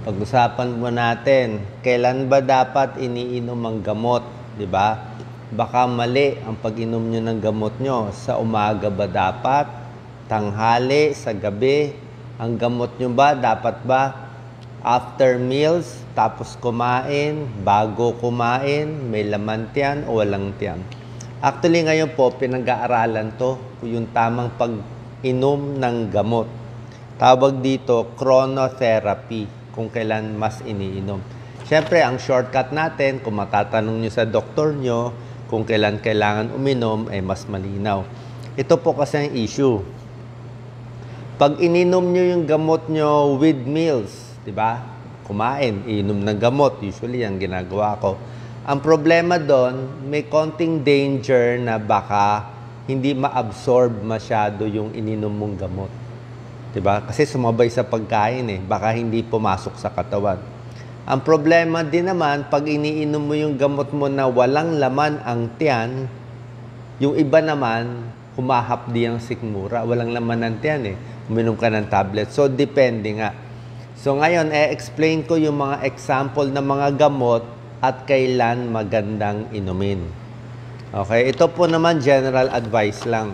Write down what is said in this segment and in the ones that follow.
Pag-usapan mo natin, kailan ba dapat iniinom ang gamot, di ba? Baka mali ang pag-inom nyo ng gamot nyo. Sa umaga ba dapat? Tanghali, sa gabi? Ang gamot nyo ba, dapat ba after meals, tapos kumain, bago kumain, may laman tiyan o walang tiyan? Actually, ngayon po, pinag-aaralan to, yung tamang pag-inom ng gamot. Tawag dito, chronotherapy, kung kailan mas iniinom. Siyempre, ang shortcut natin, kung matatanong nyo sa doktor nyo, kung kailan kailangan uminom, ay mas malinaw. Ito po kasi ang issue. Pag ininom nyo yung gamot nyo with meals, diba? Kumain, inom ng gamot. Usually, ang ginagawa ko. Ang problema doon, may konting danger na baka hindi ma-absorb masyado yung ininom mong gamot. Diba? Kasi sumabay sa pagkain baka hindi pumasok sa katawan. Ang problema din naman, pag iniinom mo yung gamot mo na walang laman ang tiyan, yung iba naman, humahapdi ang sikmura. Walang laman ang tiyan Uminom ka ng tablet. So, depende nga. So, ngayon, explain ko yung mga example ng mga gamot at kailan magandang inumin. Okay? Ito po naman, general advice lang.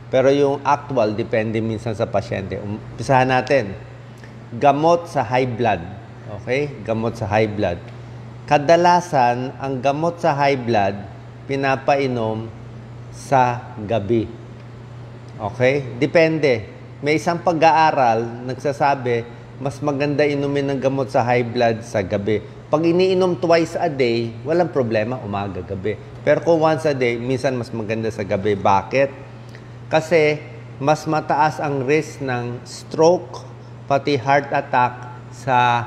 Pero yung actual, depende minsan sa pasyente. Umpisahan natin. Gamot sa high blood. Okay? Gamot sa high blood. Kadalasan, ang gamot sa high blood, pinapainom sa gabi. Okay? Depende. May isang pag-aaral, nagsasabi, mas maganda inumin ng gamot sa high blood sa gabi. Pag iniinom twice a day, walang problema, umaga, gabi. Pero kung once a day, minsan mas maganda sa gabi. Bakit? Kasi mas mataas ang risk ng stroke, pati heart attack sa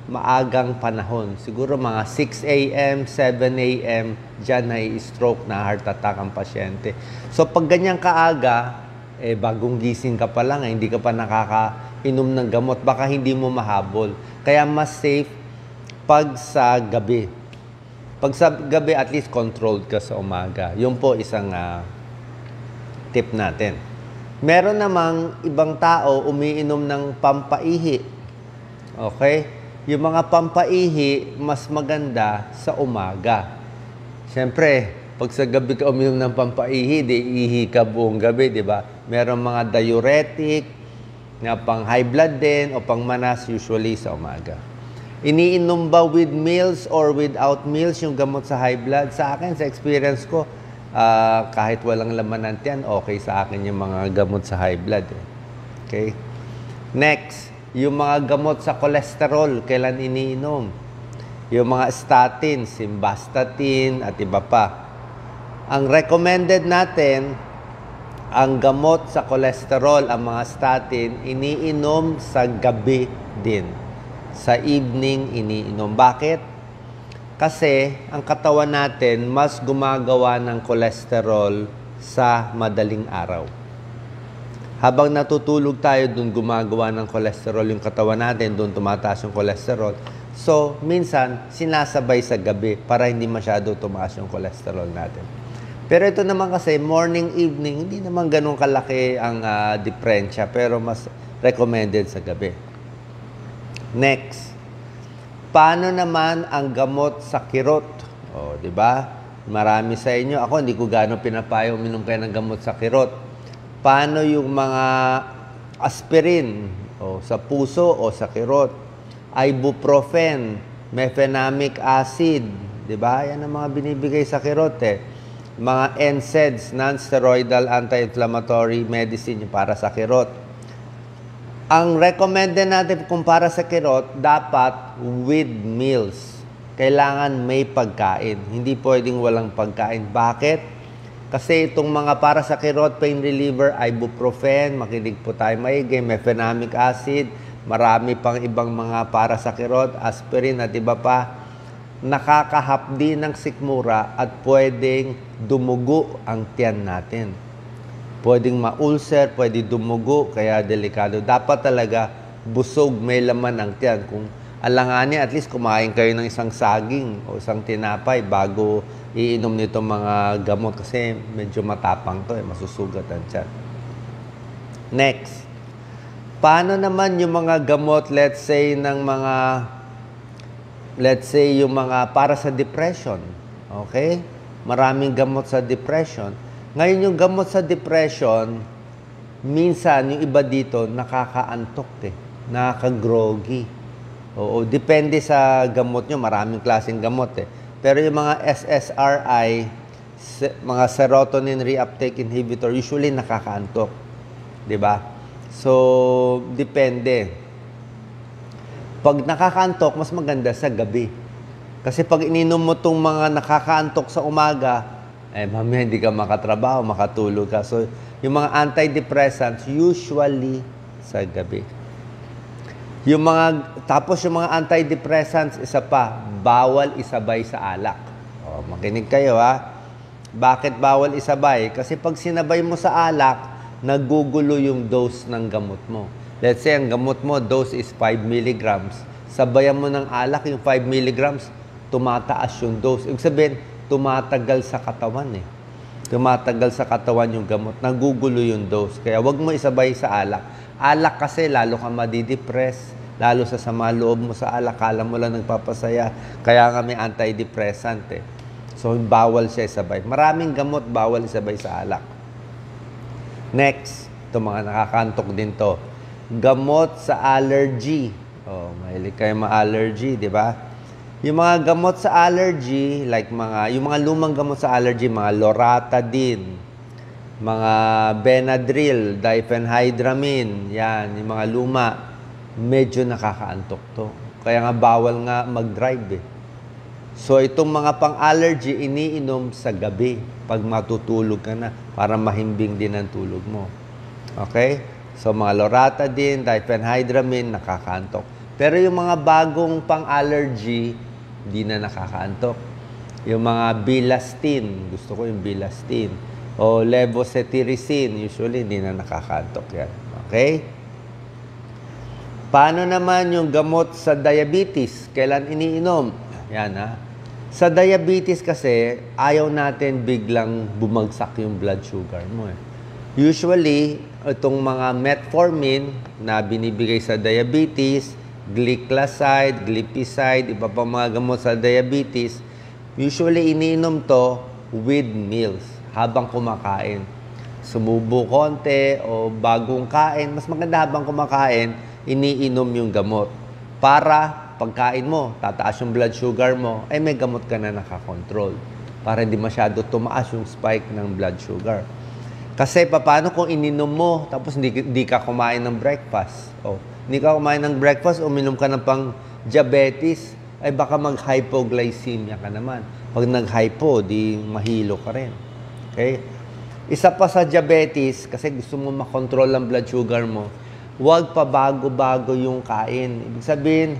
maagang panahon. Siguro mga 6 a.m., 7 a.m., dyan ay stroke na heart attack ang pasyente. So pag ganyan kaaga, bagong gising ka pa lang, hindi ka pa nakakainom ng gamot, baka hindi mo mahabol. Kaya mas safe pag sa gabi. Pag sa gabi, at least controlled ka sa umaga. Yun po isang tip natin. Meron namang ibang tao umiinom ng pampaihi. Okay? Yung mga pampaihi, mas maganda sa umaga. Siyempre, pag sa gabi ka uminom ng pampaihi, di ihi ka buong gabi, di ba? Meron mga diuretic, na pang high blood din, o pang manas, usually sa umaga. Iniinom ba with meals or without meals yung gamot sa high blood? Sa akin, sa experience ko, kahit walang laman ng tiyan, okay sa akin yung mga gamot sa high blood. Okay? Next, yung mga gamot sa cholesterol, kailan iniinom? Yung mga statins, simvastatin, at iba pa. Ang recommended natin, ang gamot sa cholesterol, ang mga statin, iniinom sa gabi din. Sa evening, iniinom. Bakit? Kasi ang katawan natin mas gumagawa ng cholesterol sa madaling araw. Habang natutulog tayo, doon gumagawa ng cholesterol yung katawan natin, doon tumataas yung cholesterol. So, minsan, sinasabay sa gabi para hindi masyado tumaas yung cholesterol natin. Pero ito naman kasi, morning, evening, hindi naman ganun kalaki ang diferensya, pero mas recommended sa gabi. Next, paano naman ang gamot sa kirot? O, di ba? Marami sa inyo. Ako, hindi ko gano'ng pinapayo uminom kayo ng gamot sa kirot. Paano yung mga aspirin o sa puso o sa kirot? Ibuprofen, mefenamic acid, di ba? Yan ang mga binibigay sa kirot Mga NSAIDs, non-steroidal anti-inflammatory medicine para sa kirot. Ang recommended natin kung para sa kirot, dapat with meals. Kailangan may pagkain. Hindi pwedeng walang pagkain. Bakit? Kasi itong mga para sa kirot, pain reliever, ibuprofen, makinig po tayo maigi, mefenamic acid, marami pang ibang mga para sa kirot, aspirin at iba pa, nakakahapdi ng sikmura at pwedeng dumugo ang tiyan natin. Pwedeng ma-ulcer, pwede dumugo, kaya delikado. Dapat talaga busog, may laman ang tiyan. Kung alanganin, at least kumain kayo ng isang saging o isang tinapay bago iinom nito mga gamot kasi medyo matapang to masusugat ang tiyan. Next, Paano naman yung mga gamot, let's say yung mga para sa depression? Okay? Maraming gamot sa depression. Ngayon yung gamot sa depression, minsan yung iba dito nakakaantok nakaka-groggy. Oo, depende sa gamot nyo, maraming klaseng gamot Pero yung mga SSRI, mga serotonin reuptake inhibitor, usually nakakaantok. 'Di ba? So, depende. Pag nakakaantok, mas maganda sa gabi. Kasi pag ininom mo itong mga nakakaantok sa umaga, mamaya hindi ka makatrabaho, makatulog ka. So, yung mga antidepressants, usually sa gabi. Tapos yung mga antidepressants, isa pa, bawal isabay sa alak. Makinig kayo Bakit bawal isabay? Kasi pag sinabay mo sa alak, nagugulo yung dose ng gamot mo. Let's say, ang gamot mo, dose is 5 milligrams. Sabayan mo ng alak, yung 5 milligrams, tumataas yung dose. Ibig sabihin, tumatagal sa katawan Tumatagal sa katawan yung gamot. Nagugulo yung dose. Kaya wag mo isabay sa alak. Alak kasi, lalo ka madidepress. Lalo sa sama loob mo sa alak. Kala mo lang nagpapasaya. Kaya nga may antidepressant So, bawal siya isabay. Maraming gamot, bawal isabay sa alak. Next, ito mga nakakantok din to. Gamot sa allergy. Mahilig kayo ma-allergy, di ba? Yung mga gamot sa allergy, like yung mga lumang gamot sa allergy, mga Loratadine, mga Benadryl, diphenhydramine, yan, yung mga luma, medyo nakakaantok to. Kaya nga bawal nga mag-drive So, itong mga pang-allergy, iniinom sa gabi pag matutulog ka na para mahimbing din ang tulog mo. Okay? So, mga Loratadine, diphenhydramine, nakakaantok. Pero yung mga bagong pang-allergy, hindi na nakakaantok. Yung mga Bilastine, gusto ko yung Bilastine. O Levocetirizine, usually hindi na nakakaantok yan. Okay? Paano naman yung gamot sa diabetes? Kailan iniinom? Yan Sa diabetes kasi, ayaw natin biglang bumagsak yung blood sugar mo Usually, itong mga metformin na binibigay sa diabetes, gliclazide, glipizide, iba pa mga gamot sa diabetes, usually iniinom to with meals, habang kumakain. Sumubo konti o bagong kain, mas maganda habang kumakain, iniinom yung gamot. Para pagkain mo, tataas yung blood sugar mo, may gamot ka na nakakontrol. Para hindi masyado tumaas yung spike ng blood sugar. Kasi paano kung ininom mo, tapos hindi ka kumain ng breakfast? Hindi ka kumain ng breakfast, uminom ka ng pang-diabetes, baka mag-hypoglycemia ka naman. Pag nag-hypo, di mahilo ka rin. Okay? Isa pa sa diabetes, kasi gusto mo makontrol ang blood sugar mo, huwag pa bago-bago yung kain. Ibig sabihin,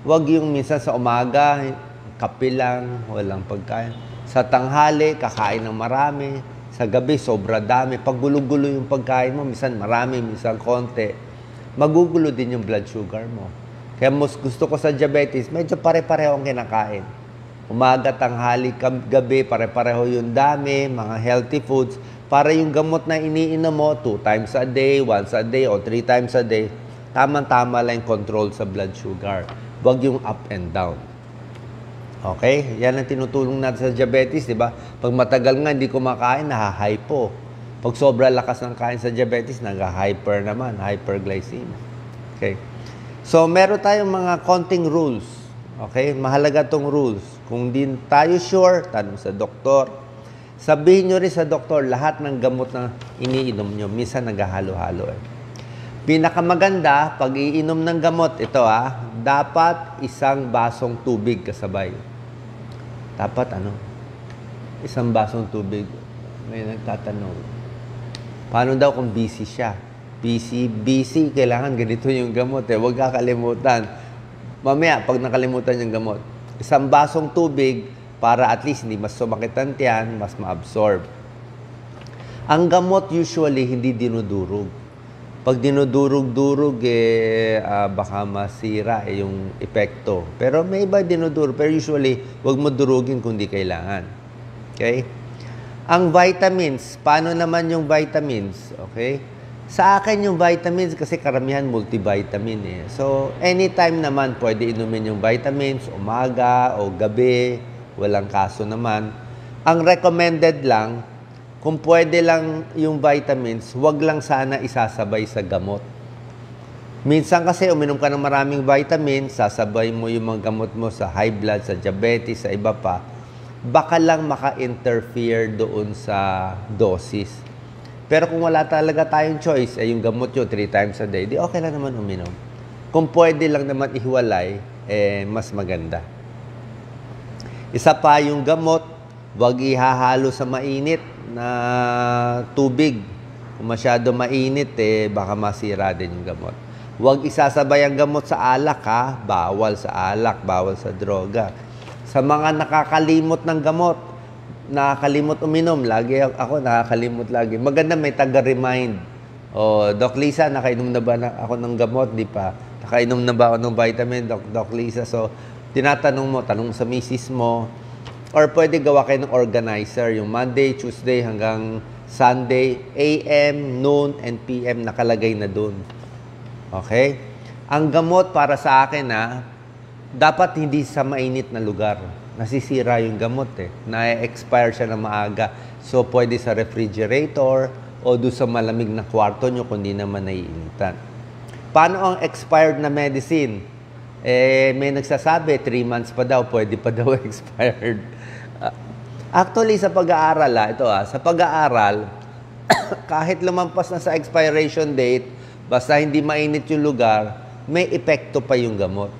huwag yung minsan sa umaga, kape lang, walang pagkain. Sa tanghali, kakain ng marami. Sa gabi, sobra dami. Pag gulo-gulo yung pagkain mo, minsan marami, minsan konti, magugulo din yung blood sugar mo. Kaya mas gusto ko sa diabetes, medyo pare-pareho ang kinakain. Umaga, tanghali, gabi, pare-pareho yung dami, mga healthy foods, para yung gamot na iniinom mo, 2 times a day, once a day, o 3 times a day, tamang-tama lang yung control sa blood sugar. Huwag yung up and down. Okay? Yan ang tinutulong natin sa diabetes, di ba? Pag matagal nga hindi kumakain, nahahypo. Pag sobra lakas ng kain sa diabetes, nag-hyper naman, hyperglycemia. Okay? So, meron tayong mga konting rules. Okay? Mahalaga tong rules. Kung di tayo sure, tanong sa doktor. Sabihin nyo rin sa doktor, lahat ng gamot na iniinom nyo, minsan naghahalo-halo Pinakamaganda, pag iinom ng gamot, ito dapat isang basong tubig kasabay. Dapat isang basong tubig. May nagtatanong. Paano daw kung busy siya? Busy, kailangan ganito yung gamot Huwag kakalimutan. Mamaya, pag nakalimutan yung gamot, isang basong tubig para at least hindi mas sumakit ang tiyan, mas ma-absorb. Ang gamot usually hindi dinudurog. Pag dinudurog-durog, baka masira yung epekto. Pero may iba dinudurog. Pero usually, huwag mo durugin kung di kailangan. Okay? Ang vitamins, paano naman yung vitamins? Okay? Sa akin yung vitamins kasi karamihan multivitamin eh. So, anytime naman pwede inumin yung vitamins, umaga o gabi, walang kaso naman. Ang recommended lang, kung pwede lang yung vitamins, wag lang sana isasabay sa gamot. Minsan kasi uminom ka ng maraming vitamins, sasabay mo yung mga gamot mo sa high blood, sa diabetes, sa iba pa, baka lang maka-interfere doon sa dosis. Pero kung wala talaga tayong choice, ay yung gamot yun 3 times a day, di okay lang naman uminom. Kung pwede lang naman ihiwalay, mas maganda. Isa pa yung gamot, wag ihahalo sa mainit na tubig. Kung masyado mainit, baka masira din yung gamot. Wag isasabay ang gamot sa alak, ha? Bawal sa alak, bawal sa droga. Sa mga nakakalimot ng gamot, nakakalimot uminom, lagi ako nakakalimot lagi. Maganda may taga-remind. O, Doc Lisa, nakainom na ba ako ng gamot? Di pa. Nakainom na ba ako ng vitamin, Doc Lisa? So, tinatanong mo, tanong sa misis mo. Or pwede gawa kayo ng organizer, yung Monday, Tuesday hanggang Sunday, AM, noon, and PM nakalagay na dun. Okay? Ang gamot para sa akin, dapat hindi sa mainit na lugar. Nasisira yung gamot Na-expire siya na maaga. So, pwede sa refrigerator o doon sa malamig na kwarto nyo kung di naman naiinitan. Paano ang expired na medicine? May nagsasabi, 3 months pa daw, pwede pa daw expired. Actually, sa pag-aaral, sa pag-aaral, kahit lumampas na sa expiration date, basta hindi mainit yung lugar, may epekto pa yung gamot.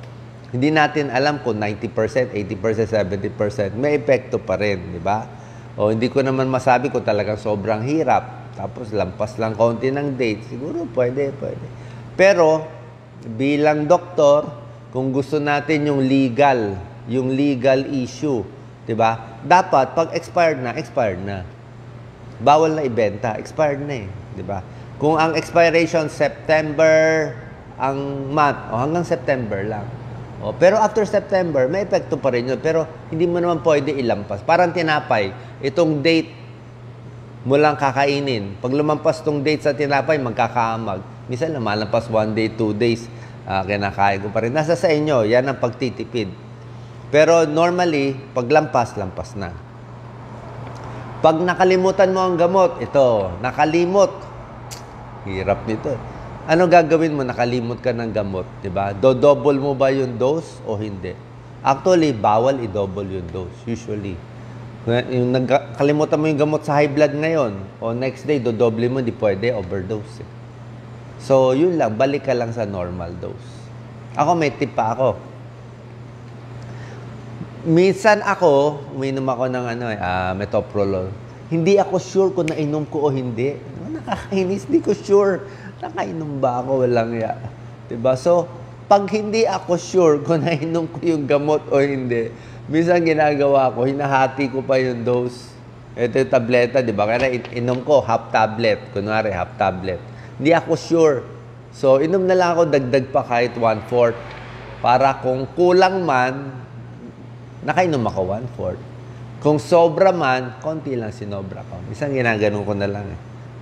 Hindi natin alam kung 90%, 80%, 70%, may epekto pa rin, di ba? O hindi ko naman masabi kung talagang sobrang hirap, tapos lampas lang konti ng date, siguro pwede. Pero, bilang doktor, kung gusto natin yung legal issue, di ba? Dapat, pag expired na. Bawal na ibenta, expired na di ba? Kung ang expiration, September, ang month, hanggang September lang. Pero after September, may epekto pa rin yun. Pero hindi mo naman pwede ilampas. Parang tinapay, itong date mo lang kakainin. Pag lumampas itong date sa tinapay, magkakaamag. Minsan lumalampas 1 day, 2 days, kinakain ko pa rin. Nasa sa inyo, yan ang pagtitipid. Pero normally, pag lampas na. Pag nakalimutan mo ang gamot, ito, nakalimot. Hirap nito. Ano gagawin mo? Nakalimot ka ng gamot, di ba? Do-double mo ba yung dose o hindi? Actually, bawal i-double yung dose, usually. Yung nakalimutan mo yung gamot sa high blood ngayon, o next day, do-double mo, di pwede, overdose. So, yun lang, balik ka lang sa normal dose. Ako, may tip pa ako. Minsan ako, uminom ako ng metoprolol. Hindi ako sure kung nainom ko o hindi. Nakakainis, hindi ko sure. Nakainom ba ako? Walang ya. Diba? So, pag hindi ako sure kung nainom ko yung gamot o hindi, minsan ginagawa ko, hinahati ko pa yung dose. Ito yung tableta, diba? Kaya inom ko, half tablet. Kunwari, half tablet. Hindi ako sure. So, inom na lang ako, dagdag pa kahit 1/4. Para kung kulang man, nakainom ako 1/4. Kung sobra man, konti lang sinobra ko. Minsan ginaganon ko na lang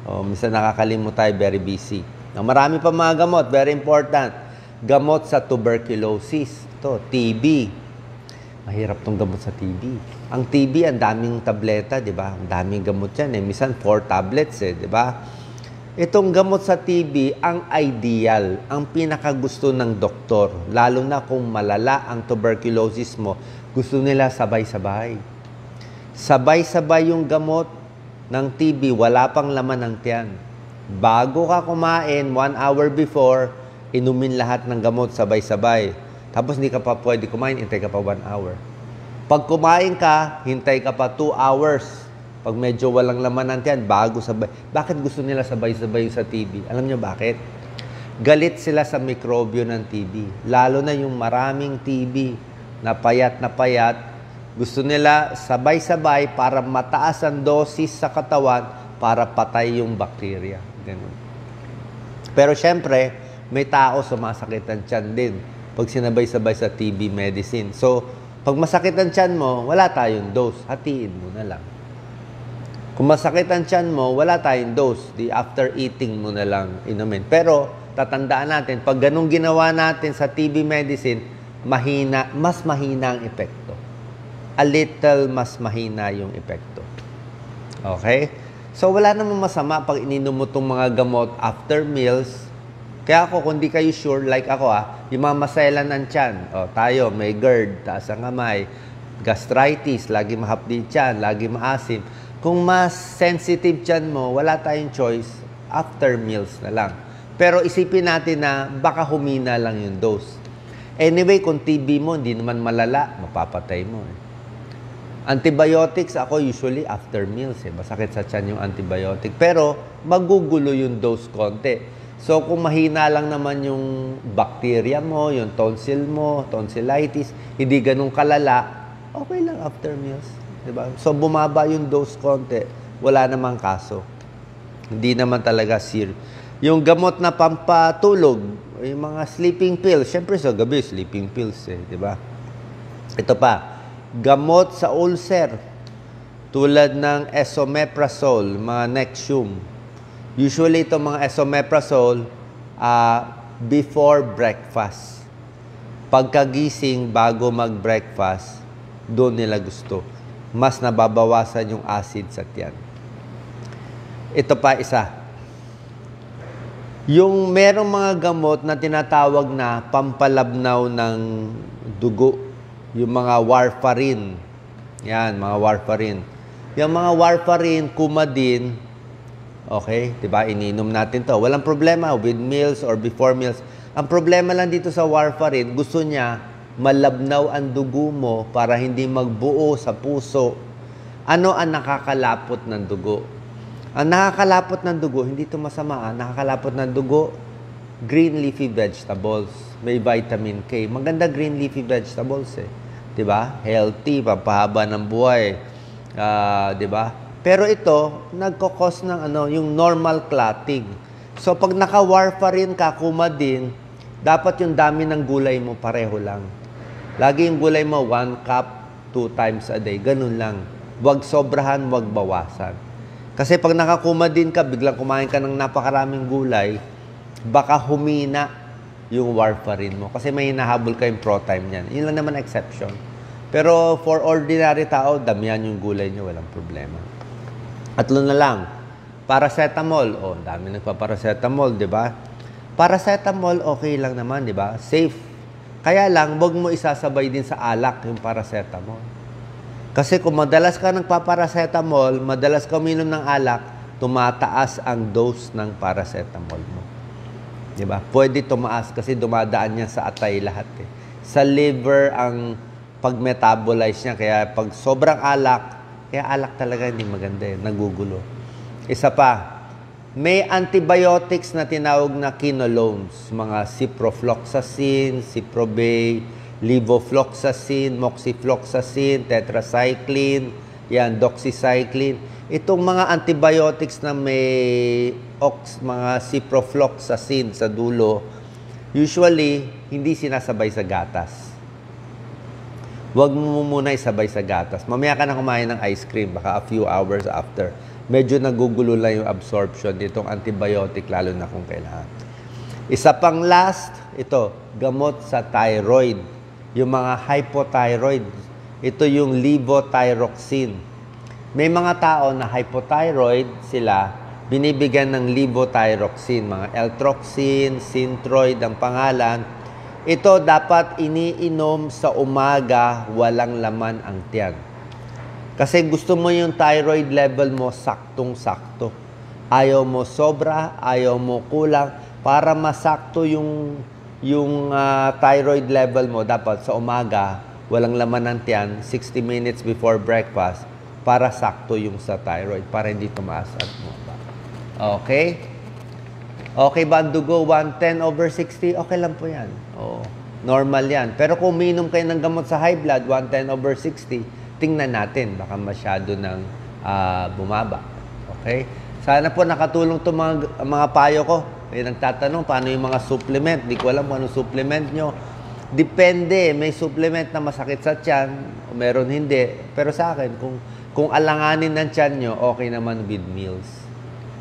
minsan nakakalimut tayo, very busy. Marami pa mga gamot, very important. Gamot sa tuberculosis. Ito, TB. Mahirap tong gamot sa TB. Ang TB, ang daming tableta, di ba? Ang daming gamot yan. Minsan 4 tablets, di ba? Itong gamot sa TB, ang ideal, ang pinakagusto ng doktor, lalo na kung malala ang tuberculosis mo, gusto nila sabay-sabay. Sabay-sabay yung gamot ng TB, wala pang laman ng tiyan. Bago ka kumain, 1 hour before, inumin lahat ng gamot sabay-sabay. Tapos hindi ka pa pwede kumain, hintay ka pa 1 hour. Pag kumain ka, hintay ka pa 2 hours. Pag medyo walang laman ng tiyan, bago sabay. Bakit gusto nila sabay-sabay sa TB? Alam niyo bakit? Galit sila sa mikrobyo ng TB. Lalo na yung maraming TB na payat. Gusto nila sabay-sabay para mataas ang dosis sa katawan para patay yung bakterya. Ganun. Pero syempre, may tao sumasakit ang tiyan din pag sinabay-sabay sa TB medicine. So, pag masakit ang tiyan mo, wala tayong dose. Hatiin mo na lang. Kung masakit ang tiyan mo, wala tayong dose. Di after eating mo na lang inumin. Pero, tatandaan natin, pag ganun ginawa natin sa TB medicine, mas mahina ang epekto. A little mas mahina yung epekto. Okay? So, wala namang masama pag ininom mo itong mga gamot after meals. Kaya ako, kung di kayo sure, like ako yung mga maselan ng tiyan. Tayo, may GERD, taas ang kamay, gastritis, lagi mahapdi tiyan, lagi maasim. Kung mas sensitive tiyan mo, wala tayong choice, after meals na lang. Pero isipin natin na baka humina lang yung dose. Anyway, kung TB mo, hindi naman malala, mapapatay mo. Antibiotics, ako usually after meals. Masakit sa tiyan yung antibiotic. Pero, magugulo yung dose konti. So, kung mahina lang naman yung bacteria mo, yung tonsil mo, tonsillitis, hindi ganun kalala, okay lang after meals. Diba? So, bumaba yung dose konti, wala namang kaso. Hindi naman talaga serious. Yung gamot na pampatulog, yung mga sleeping pills, syempre sa gabi, sleeping pills diba? Ito pa, gamot sa ulcer, tulad ng esomeprazole, mga Nexium. Usually, itong mga esomeprazole, before breakfast. Pagkagising, bago mag-breakfast, doon nila gusto. Mas nababawasan yung acid sa tiyan. Ito pa isa. Yung merong mga gamot na tinatawag na pampalabnaw ng dugo. Yung mga warfarin. Yan, mga warfarin. Yung mga warfarin, Coumadin, okay, diba? Ininom natin to. Walang problema with meals or before meals. Ang problema lang dito sa warfarin, gusto niya malabnaw ang dugo mo para hindi magbuo sa puso. Ano ang nakakalapot ng dugo? Ang nakakalapot ng dugo, hindi ito masama. Nakakalapot ng dugo, green leafy vegetables. May vitamin K. Maganda green leafy vegetables diba? Healthy, pampahaba ng buhay. Diba? Pero ito, nagkakos ng yung normal clotting. So, pag naka-warfarin ka, Coumadin, dapat yung dami ng gulay mo pareho lang. Lagi yung gulay mo, 1 cup, 2 times a day. Ganun lang. Huwag sobrahan, huwag bawasan. Kasi pag naka-Coumadin ka, biglang kumain ka ng napakaraming gulay, baka humina yung warfarin mo. Kasi may hinahabol kayong pro-time niyan. Yun lang naman exception. Pero for ordinary tao, damihan yung gulay nyo, walang problema. Atlo na lang. Paracetamol. Dami nagpa-paracetamol, di ba? Paracetamol, okay lang naman, di ba? Safe. Kaya lang, wag mo isasabay din sa alak yung paracetamol. Kasi kung madalas ka nagpa-paracetamol, madalas ka uminom ng alak, tumataas ang dose ng paracetamol mo. Di ba? Pwede tumaas kasi dumadaan niya sa atay lahat. Sa liver ang pag-metabolize niya. Kaya pag sobrang alak, kaya alak talaga hindi maganda nagugulo. Isa pa, may antibiotics na tinawag na quinolones, mga ciprofloxacin, ciprobay, levofloxacin, moxifloxacin, tetracycline, doxycycline. Itong mga antibiotics na may mga ciprofloxacin sa dulo, usually hindi sinasabay sa gatas. Huwag mo muna isabay sa gatas. Mamaya ka na kumain ng ice cream, baka a few hours after. Medyo nagugulo lang yung absorption nitong antibiotic, lalo na kung kailangan. Isa pang last, ito, gamot sa thyroid. Yung mga hypothyroid. Ito yung levothyroxine. May mga tao na hypothyroid sila, binibigyan ng levothyroxine. Mga L-troxin, Synthroid ang pangalan. Ito dapat iniinom sa umaga, walang laman ang tiyan. Kasi gusto mo yung thyroid level mo saktong-sakto. Ayaw mo sobra, ayaw mo kulang. Para masakto yung thyroid level mo, dapat sa umaga, walang laman ng tiyan, 60 minutes before breakfast, para sakto yung sa thyroid, para hindi tumaas at bumaba. Okay? Okay ba ang dugo? 110/60? Okay lang po yan. Normal yan. Pero kung uminom kayo ng gamot sa high blood, 110/60, tingnan natin. Baka masyado nang bumaba. Okay? Sana po nakatulong itong mga payo ko. May nagtatanong, paano yung mga supplement? Di ko alam kung anong supplement nyo. Depende. May supplement na masakit sa tiyan, meron hindi. Pero sa akin, kung Kung alanganin ng tiyan nyo, okay naman with meals.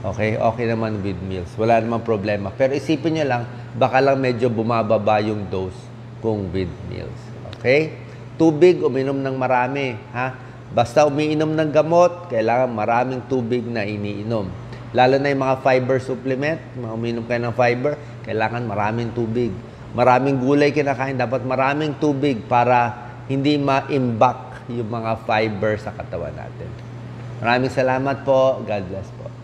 Okay? Okay naman with meals. Wala namang problema. Pero isipin nyo lang, baka lang medyo bumababa yung dose kung with meals. Okay? Tubig, uminom ng marami. Ha? Basta umiinom ng gamot, kailangan maraming tubig na iniinom. Lalo na yung mga fiber supplement, umiinom kayo ng fiber, kailangan maraming tubig. Maraming gulay kinakain, dapat maraming tubig para hindi ma-imbak yung mga fiber sa katawan natin. Maraming salamat po. God bless po.